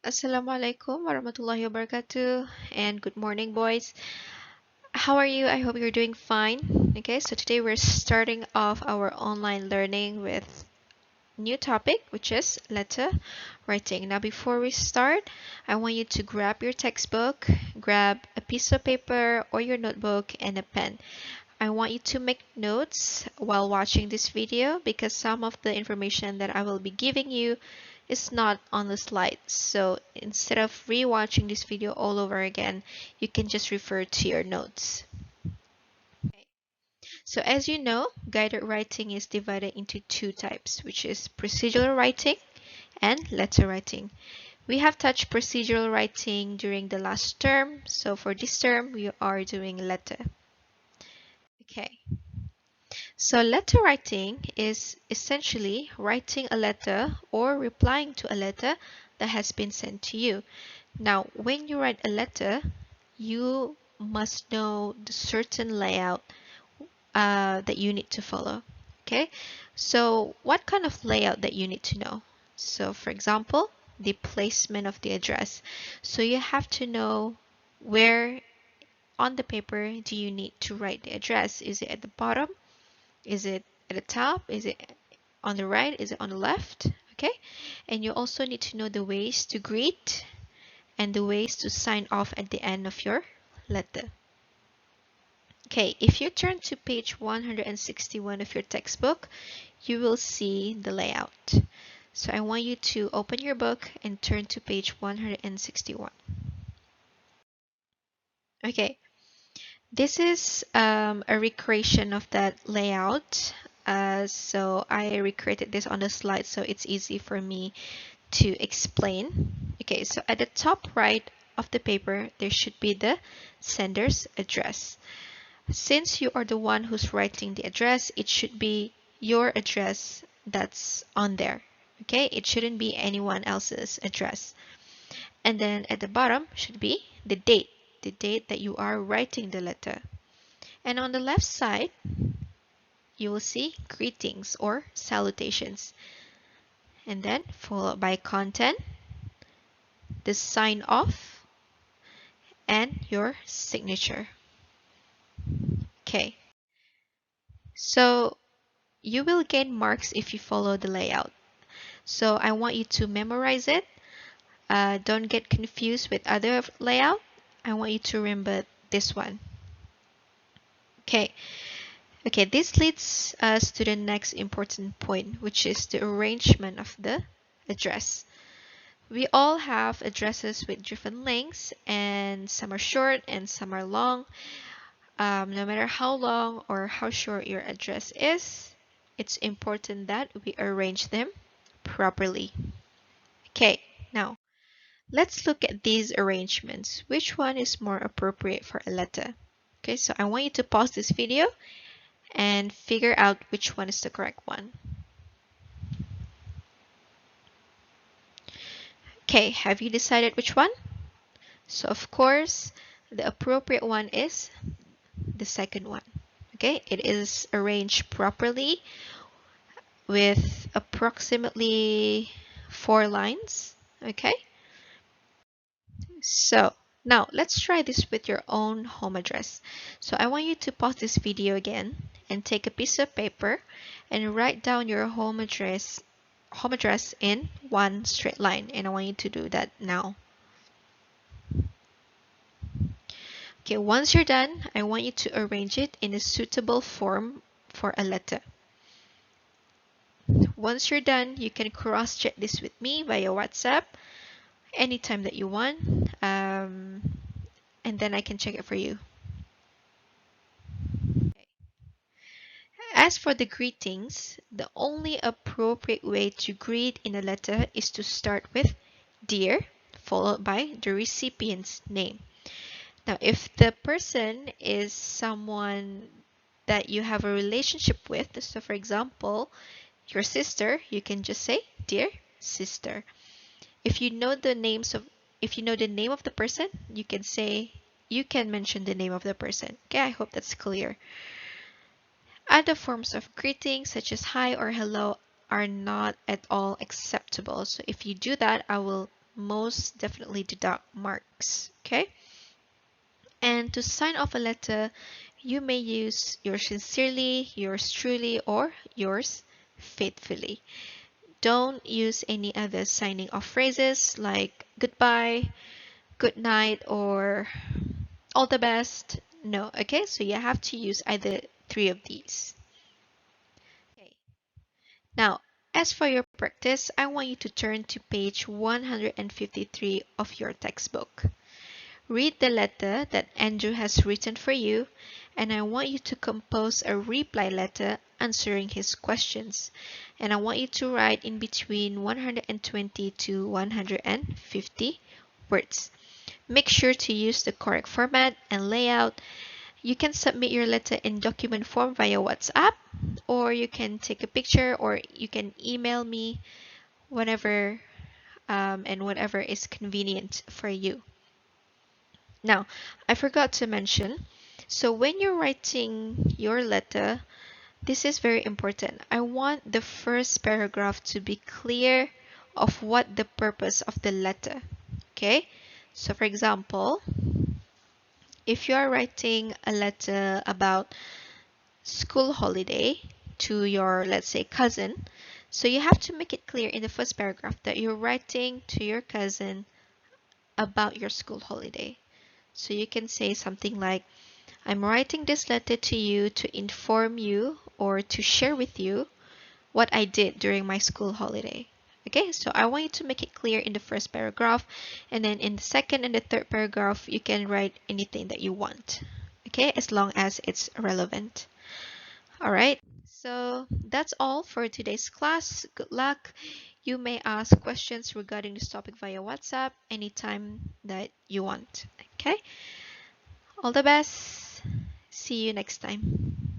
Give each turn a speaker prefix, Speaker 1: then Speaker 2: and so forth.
Speaker 1: Assalamualaikum warahmatullahi wabarakatuh and good morning, boys. How are you? I hope you're doing fine. Okay, so today we're starting off our online learning with new topic, which is letter writing. Now, before we start, I want you to grab your textbook, grab a piece of paper or your notebook and a pen. I want you to make notes while watching this video because some of the information that I will be giving you is not on the slide. So instead of rewatching this video all over again, you can just refer to your notes. Okay. So as you know, guided writing is divided into two types, which is procedural writing and letter writing. We have touched procedural writing during the last term, so for this term we are doing letter. Okay. So letter writing is essentially writing a letter or replying to a letter that has been sent to you. Now, when you write a letter, you must know the certain layout that you need to follow. Okay, so what kind of layout that you need to know? So, for example, the placement of the address. So you have to know where on the paper do you need to write the address. Is it at the bottom? Is it at the top? Is it on the right? Is it on the left? Okay, and you also need to know the ways to greet and the ways to sign off at the end of your letter. Okay, if you turn to page 161 of your textbook, you will see the layout. So I want you to open your book and turn to page 161. Okay, this is a recreation of that layout. So I recreated this on the slide so it's easy for me to explain. Okay, so at the top right of the paper, there should be the sender's address. Since you are the one who's writing the address, it should be your address that's on there. Okay, it shouldn't be anyone else's address. And then at the bottom should be the date that you are writing the letter. And on the left side, you will see greetings or salutations. And then followed by content, the sign off, and your signature. Okay, so you will gain marks if you follow the layout. So I want you to memorize it. Don't get confused with other layout. I want you to remember this one. Okay. Okay, this leads us to the next important point, which is the arrangement of the address. We all have addresses with different lengths, and some are short and some are long. No matter how long or how short your address is, it's important that we arrange them properly. Okay, now let's look at these arrangements. Which one is more appropriate for a letter? Okay, so I want you to pause this video and figure out which one is the correct one. Okay, have you decided which one? So of course, the appropriate one is the second one. Okay, it is arranged properly with approximately 4 lines. Okay, so now let's try this with your own home address. So I want you to pause this video again and take a piece of paper and write down your home address in one straight line, and I want you to do that now. Okay, once you're done, I want you to arrange it in a suitable form for a letter. Once you're done, you can cross-check this with me via WhatsApp anytime that you want, and then I can check it for you. As for the greetings, the only appropriate way to greet in a letter is to start with dear, followed by the recipient's name. Now, if the person is someone that you have a relationship with, so for example, your sister, you can just say, "Dear sister." If you know the name of the person, you can mention the name of the person. Okay, I hope that's clear. Other forms of greeting, such as hi or hello, are not at all acceptable. So if you do that, I will most definitely deduct marks. Okay? And to sign off a letter, you may use yours sincerely, yours truly, or yours faithfully. Don't use any other signing off phrases like goodbye, good night, or all the best. No, okay? So you have to use either three of these. Okay. Now, as for your practice, I want you to turn to page 153 of your textbook. Read the letter that Andrew has written for you, and I want you to compose a reply letter answering his questions. And I want you to write in between 120 to 150 words. Make sure to use the correct format and layout. You can submit your letter in document form via WhatsApp, or you can take a picture, or you can email me whenever and whatever is convenient for you. Now, I forgot to mention, so when you're writing your letter, this is very important. I want the first paragraph to be clear of what the purpose of the letter. Okay? So for example, if you are writing a letter about school holiday to your, let's say, cousin, so you have to make it clear in the first paragraph that you're writing to your cousin about your school holiday. So you can say something like, I'm writing this letter to you to inform you or to share with you what I did during my school holiday. Okay, so I want you to make it clear in the first paragraph, and then in the second and the third paragraph, you can write anything that you want. Okay, as long as it's relevant. All right, so that's all for today's class. Good luck. You may ask questions regarding this topic via WhatsApp anytime that you want. Okay, all the best. See you next time.